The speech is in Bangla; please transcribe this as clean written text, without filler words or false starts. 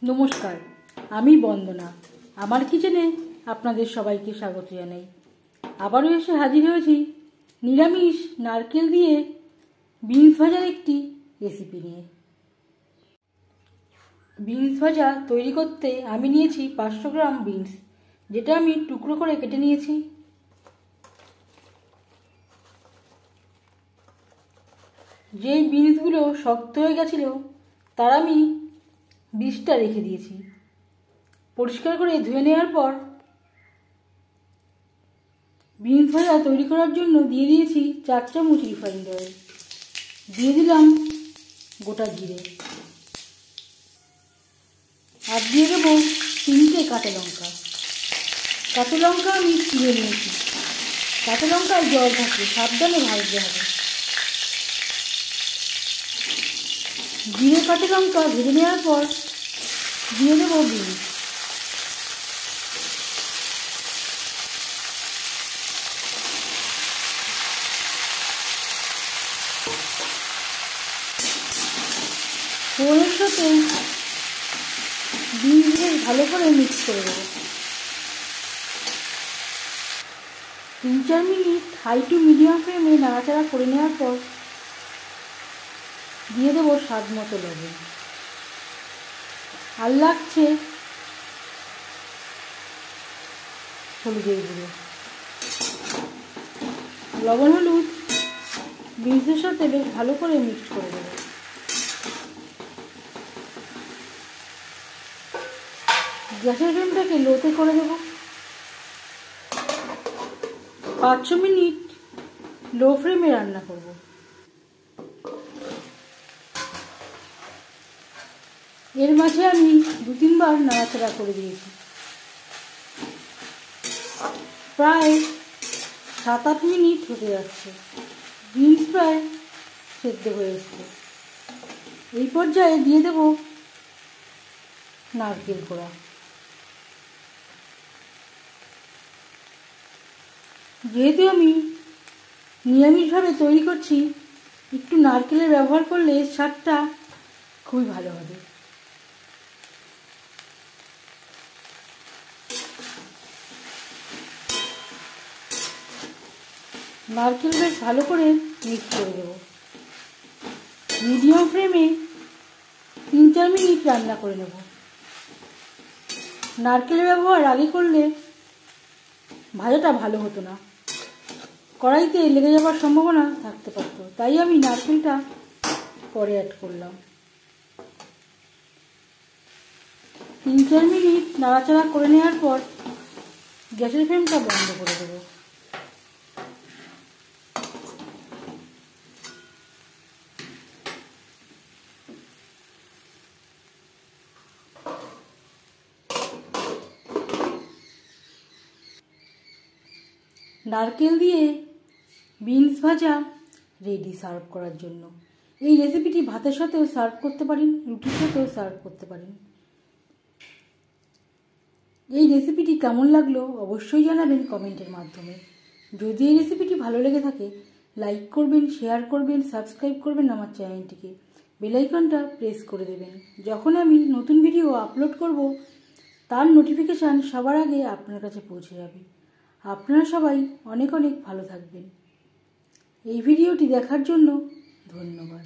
নমস্কার, আমি বন্দনা। আমার কিচেনে আপনাদের সবাইকে স্বাগত জানাই। আবারও এসে হাজির হয়েছি নিরামিষ নারকেল দিয়ে বিনস ভাজার একটি রেসিপি নিয়ে। বিনস ভাজা তৈরি করতে আমি নিয়েছি 500 গ্রাম বিনস, যেটা আমি টুকরো করে কেটে নিয়েছি। যেই বিনসগুলো শক্ত হয়ে গেছিল তার আমি বীজটা রেখে দিয়েছি। পরিষ্কার করে ধুয়ে নেওয়ার পর বিনস ভাজা তৈরি করার জন্য দিয়ে দিয়েছি 4 চামচ রিফাইন্ড অয়েল, দিয়ে দিলাম গোটা জিরে, আর দিয়ে দেবো 3টে কাঁচা লঙ্কা। কাঁচা লঙ্কা আমি চিড়ে নিয়েছি। কাঁচা লঙ্কায় জল থাকে, সাবধানে ভাজতে হবে। জিরে কাঁচা লঙ্কা ভেজে নেওয়ার পর দিয়ে দেবো বিনস। ফোড়নের সাথে বিনস বেশ ভালো করে মিক্স করে দেবো। 3-4 মিনিট হাই টু মিডিয়াম ফ্লেমে নাড়াচাড়া করে নেওয়ার পর দিয়ে দেবো স্বাদ মতো লবণ। আর লাগছে হলুদের গুঁড়ো। লবণ হলুদ বিনসের সাথে বেশ ভালো করে মিক্স করে দেবো। গ্যাসের ফ্লেমটাকে লোতে করে দেবো। 5-6 মিনিট লো ফ্লেমে রান্না করব। এর মাঝে আমি 2-3 বার নাড়াচাড়া করে দিয়েছি। প্রায় 7-8 মিনিট হতে যাচ্ছে। বিনস প্রায় সেদ্ধ হয়ে এসছে। এই পর্যায়ে দিয়ে দেব নারকেল কোড়া। যেহেতু আমি নিরামিষভাবে তৈরি করছি, একটু নারকেলের ব্যবহার করলে স্বাদটা খুবই ভালো হবে। নারকেল বেশ ভালো করে মিক্স করে দেবো। মিডিয়াম ফ্লেমে 3-4 মিনিট রান্না করে নেব। নারকেলের ব্যবহার আগে করলে ভাজাটা ভালো হতো না, কড়াইতে লেগে যাওয়ার সম্ভাবনা থাকতে পারত, তাই আমি নারকেলটা পরে অ্যাড করলাম। 3-4 মিনিট নাড়াচাড়া করে নেওয়ার পর গ্যাসের ফ্লেমটা বন্ধ করে দেবো। নারকেল দিয়ে বিনস ভাজা রেডি সার্ভ করার জন্য। এই রেসিপিটি ভাতের সাথেও সার্ভ করতে পারেন, রুটির সাথেও সার্ভ করতে পারেন। এই রেসিপিটি কেমন লাগলো অবশ্যই জানাবেন কমেন্টের মাধ্যমে। যদি এই রেসিপিটি ভালো লেগে থাকে লাইক করবেন, শেয়ার করবেন, সাবস্ক্রাইব করবেন আমার চ্যানেলটিকে, বেল আইকনটা প্রেস করে দেবেন। যখন আমি নতুন ভিডিও আপলোড করব তার নোটিফিকেশান সবার আগে আপনার কাছে পৌঁছে যাবে। আপনারা সবাই অনেক অনেক ভালো থাকবেন। এই ভিডিওটি দেখার জন্য ধন্যবাদ।